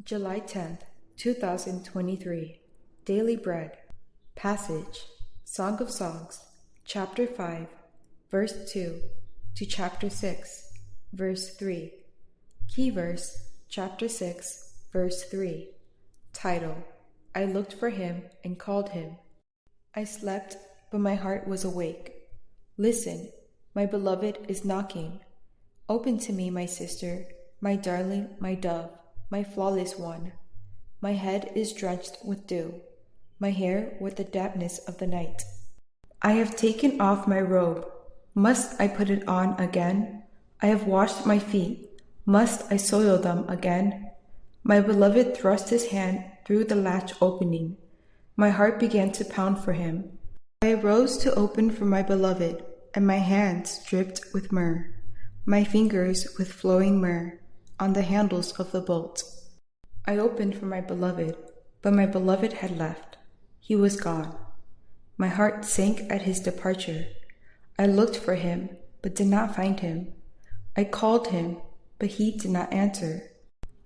July 10th, 2023. Daily Bread. Passage: Song of Songs, chapter 5, verse 2 to chapter 6, verse 3. Key verse, chapter 6, verse 3. Title: I looked for him and called him. I slept, but my heart was awake. Listen, my beloved is knocking. Open to me, my sister, my darling, my dove, my flawless one. My head is drenched with dew, my hair with the dampness of the night. I have taken off my robe. Must I put it on again? I have washed my feet. Must I soil them again? My beloved thrust his hand through the latch opening. My heart began to pound for him. I arose to open for my beloved, and my hands dripped with myrrh, my fingers with flowing myrrh on the handles of the bolt. I opened for my beloved, but my beloved had left. He was gone. My heart sank at his departure. I looked for him, but did not find him. I called him, but he did not answer.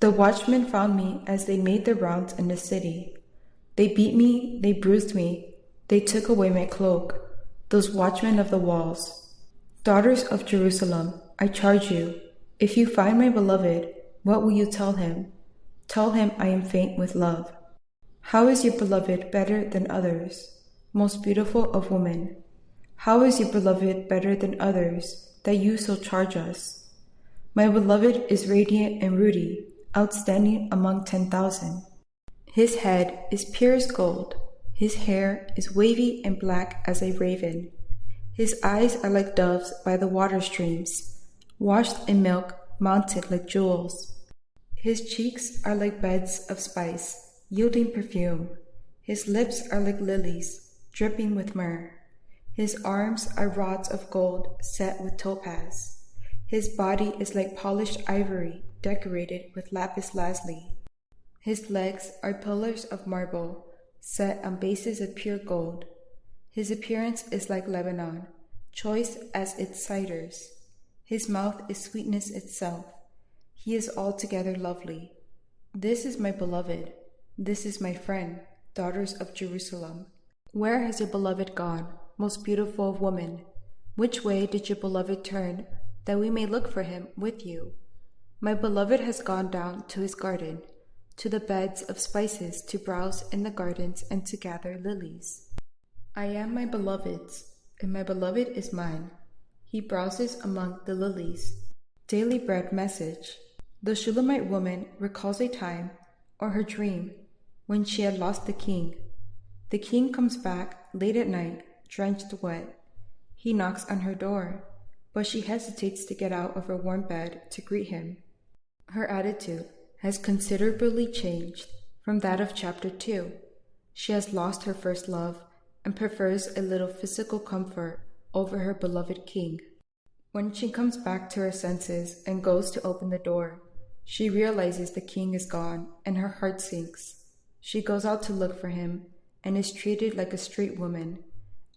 The watchmen found me as they made their rounds in the city. They beat me, they bruised me, they took away my cloak, those watchmen of the walls. Daughters of Jerusalem, I charge you, if you find my beloved, what will you tell him? Tell him I am faint with love. How is your beloved better than others, most beautiful of women? How is your beloved better than others, that you so charge us? My beloved is radiant and ruddy, outstanding among 10,000. His head is pure as gold, his hair is wavy and black as a raven. His eyes are like doves by the water streams, washed in milk, mounted like jewels. His cheeks are like beds of spice, yielding perfume. His lips are like lilies, dripping with myrrh. His arms are rods of gold set with topaz. His body is like polished ivory, decorated with lapis lazuli. His legs are pillars of marble, set on bases of pure gold. His appearance is like Lebanon, choice as its ciders. His mouth is sweetness itself. He is altogether lovely. This is my beloved. This is my friend, daughters of Jerusalem. Where has your beloved gone, most beautiful of women? Which way did your beloved turn, that we may look for him with you? My beloved has gone down to his garden, to the beds of spices, to browse in the gardens and to gather lilies. I am my beloved's, and my beloved is mine. He browses among the lilies. Daily Bread message. The Shulamite woman recalls a time, or her dream, when she had lost the king. The king comes back late at night, drenched wet. He knocks on her door, but she hesitates to get out of her warm bed to greet him. Her attitude has considerably changed from that of chapter 2. She has lost her first love and prefers a little physical comfort over her beloved king. When she comes back to her senses and goes to open the door, she realizes the king is gone and her heart sinks. She goes out to look for him and is treated like a street woman.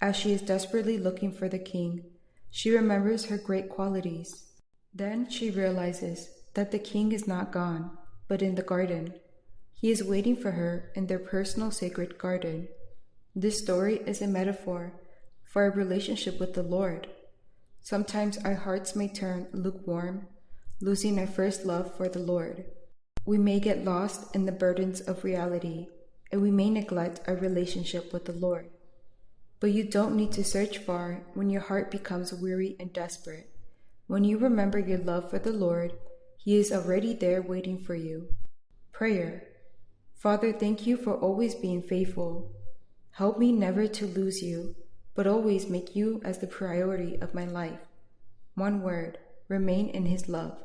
As she is desperately looking for the king, she remembers her great qualities. Then she realizes that the king is not gone, but in the garden. He is waiting for her in their personal sacred garden. This story is a metaphor for a relationship with the Lord. Sometimes our hearts may turn lukewarm, losing our first love for the Lord. We may get lost in the burdens of reality, and we may neglect our relationship with the Lord. But you don't need to search far when your heart becomes weary and desperate. When you remember your love for the Lord, He is already there waiting for you. Prayer. Father, thank you for always being faithful. Help me never to lose you, but always make you as the priority of my life. One word, remain in His love.